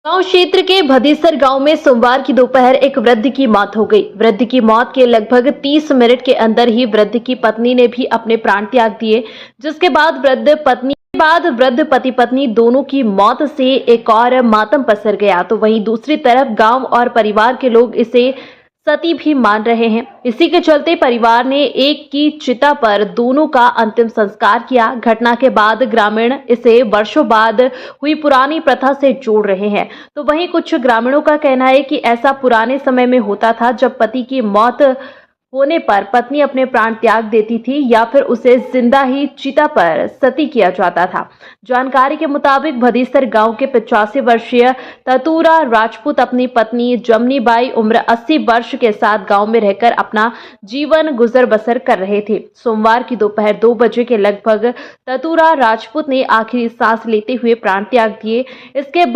गांव क्षेत्र के भदेसर गांव में सोमवार की दोपहर एक वृद्ध की मौत हो गई। वृद्ध की मौत के लगभग 30 मिनट के अंदर ही वृद्ध की पत्नी ने भी अपने प्राण त्याग दिए, जिसके बाद वृद्ध पति पत्नी दोनों की मौत से एक और मातम पसर गया। तो वहीं दूसरी तरफ गांव और परिवार के लोग इसे सती भी मान रहे हैं। इसी के चलते परिवार ने एक की चिता पर दोनों का अंतिम संस्कार किया। घटना के बाद ग्रामीण इसे वर्षों बाद हुई पुरानी प्रथा से जोड़ रहे हैं। तो वहीं कुछ ग्रामीणों का कहना है कि ऐसा पुराने समय में होता था, जब पति की मौत होने पर पत्नी अपने प्राण त्याग देती थी या फिर उसे जिंदा ही चिता पर सती किया जाता था। जानकारी के मुताबिक भदेसर गांव के 85 वर्षीय ततूरा राजपूत अपनी पत्नी जमनीबाई उम्र 80 वर्ष के साथ गांव में रहकर अपना जीवन गुजर बसर कर रहे थे। सोमवार की दोपहर 2 बजे के लगभग ततूरा राजपूत ने आखिरी सांस लेते हुए प्राण त्याग दिए। इसके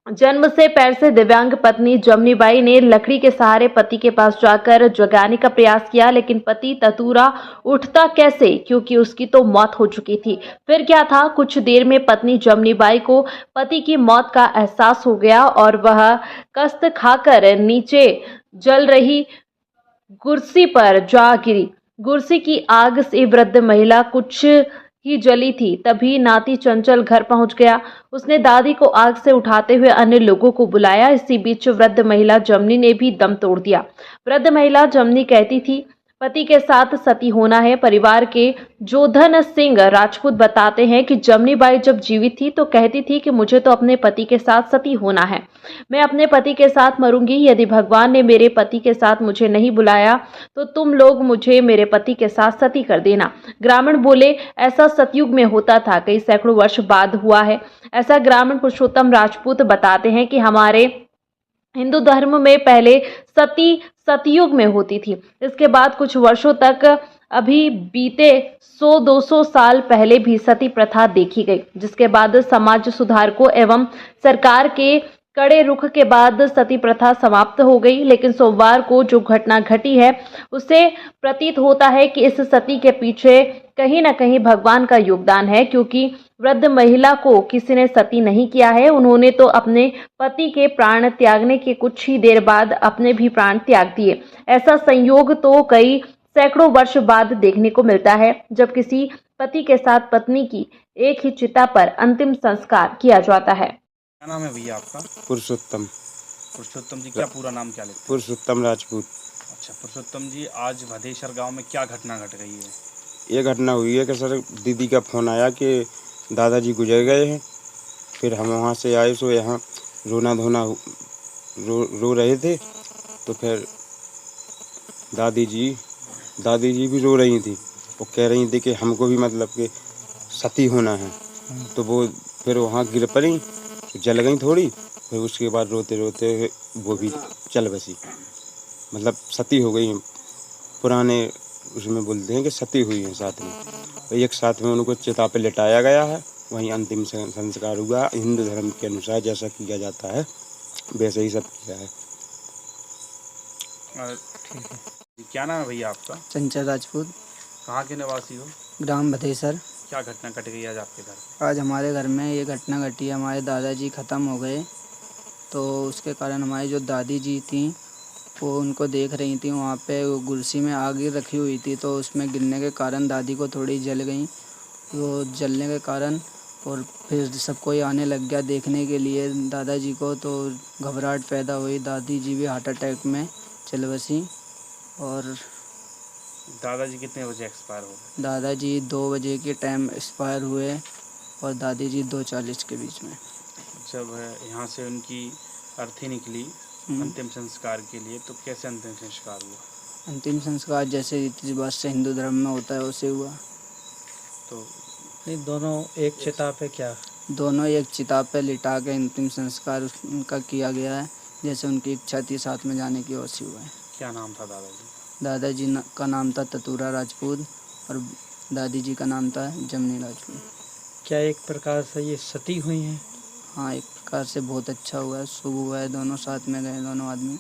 जन्म से पैर से दिव्यांग पत्नी जमनीबाई ने लकड़ी के सहारे पति के पास जाकर जगाने का प्रयास किया, लेकिन पति ततूरा उठता कैसे, क्योंकि उसकी तो मौत हो चुकी थी। फिर क्या था, कुछ देर में पत्नी जमनीबाई को पति की मौत का एहसास हो गया और वह कष्ट खाकर नीचे जल रही कुर्सी पर जा गिरी। कुर्सी की आग से वृद्ध महिला कुछ ही जली थी। तभी नाती चंचल घर पहुंच गया। उसने दादी को आग से उठाते हुए अन्य लोगों को बुलाया। इसी बीच वृद्ध महिला जमनी ने भी दम तोड़ दिया। वृद्ध महिला जमनी कहती थी, पति के साथ सती होना है। परिवार के जोधन सिंह राजपूत बताते हैं कि जमनीबाई जब जीवित थी तो कहती थी कि मुझे तो अपने पति के साथ सती होना है, मैं अपने पति के साथ मरूंगी। यदि भगवान ने मेरे पति के साथ मुझे नहीं बुलाया तो तुम लोग मुझे मेरे पति के साथ सती कर देना। ग्रामीण बोले, ऐसा सतयुग में होता था, कई सैकड़ों वर्ष बाद हुआ है। ऐसा ग्रामीण पुरुषोत्तम राजपूत बताते हैं कि हमारे हिंदू धर्म में पहले सती सतयुग में होती थी। इसके बाद कुछ वर्षों तक अभी बीते 100-200 साल पहले भी सती प्रथा देखी गई, जिसके बाद समाज सुधारकों एवं सरकार के कड़े रुख के बाद सती प्रथा समाप्त हो गई। लेकिन सोमवार को जो घटना घटी है, उससे प्रतीत होता है कि इस सती के पीछे कहीं न कहीं भगवान का योगदान है, क्योंकि वृद्ध महिला को किसी ने सती नहीं किया है। उन्होंने तो अपने पति के प्राण त्यागने के कुछ ही देर बाद अपने भी प्राण त्याग दिए। ऐसा संयोग तो कई सैकड़ों वर्ष बाद देखने को मिलता है, जब किसी पति के साथ पत्नी की एक ही चिता पर अंतिम संस्कार किया जाता है। क्या नाम है भैया आपका? पुरुषोत्तम। पुरुषोत्तम जी, क्या पूरा नाम क्या लेते हैं? पुरुषोत्तम राजपूत। अच्छा पुरुषोत्तम जी, आज भदेसर गांव में क्या घटना घट गई है? ये घटना हुई है कि सर दीदी का फ़ोन आया कि दादाजी गुजर गए हैं। फिर हम वहाँ से आए, सो यहाँ रोना धोना रो रहे थे। तो फिर दादी जी भी रो रही थी। वो कह रही थी कि हमको भी मतलब कि सती होना है। तो वो फिर वहाँ गिर पड़ी, जल गई थोड़ी। फिर उसके बाद रोते रोते वो भी चल बसी, मतलब सती हो गई। पुराने उसमें बोलते हैं कि सती हुई है साथ में। एक साथ में उनको चिता पे लिटाया गया है, वहीं अंतिम संस्कार हुआ। हिंदू धर्म के अनुसार जैसा किया जाता है वैसे ही सब किया है। ठीक है। क्या नाम है भैया आपका? चंचल राजपूत। कहाँ के निवासी हो? ग्राम भदेसर। क्या घटना घट गई आज आपके घर? आज हमारे घर में ये घटना घटी है। हमारे दादाजी ख़त्म हो गए, तो उसके कारण हमारी जो दादी जी थी वो उनको देख रही थी। वहाँ पे वो कुर्सी में आग रखी हुई थी, तो उसमें गिरने के कारण दादी को थोड़ी जल गई। वो जलने के कारण और फिर सब कोई आने लग गया देखने के लिए दादाजी को, तो घबराहट पैदा हुई। दादी जी भी हार्ट अटैक में चल बसी। और दादाजी कितने बजे एक्सपायर हो गए? दादाजी 2 बजे के टाइम एक्सपायर हुए और दादी जी 2:40 के बीच में। जब यहाँ से उनकी अर्थी निकली अंतिम संस्कार के लिए, तो कैसे अंतिम संस्कार हुआ? अंतिम संस्कार जैसे रीति रिवाज से हिंदू धर्म में होता है वैसे हुआ। तो नहीं, दोनों एक चिता पे क्या? दोनों एक चिता पे लिटा के अंतिम संस्कार उनका किया गया है। जैसे उनकी इच्छा थी साथ में जाने की, वैसे हुआ है। क्या नाम था दादाजी? दादाजी का नाम था ततूरा राजपूत और दादी जी का नाम था जमनी राजपूत। क्या एक प्रकार से ये सती हुई हैं? हाँ, एक प्रकार से बहुत अच्छा हुआ है, शुभ हुआ है। दोनों साथ में गए, दोनों आदमी।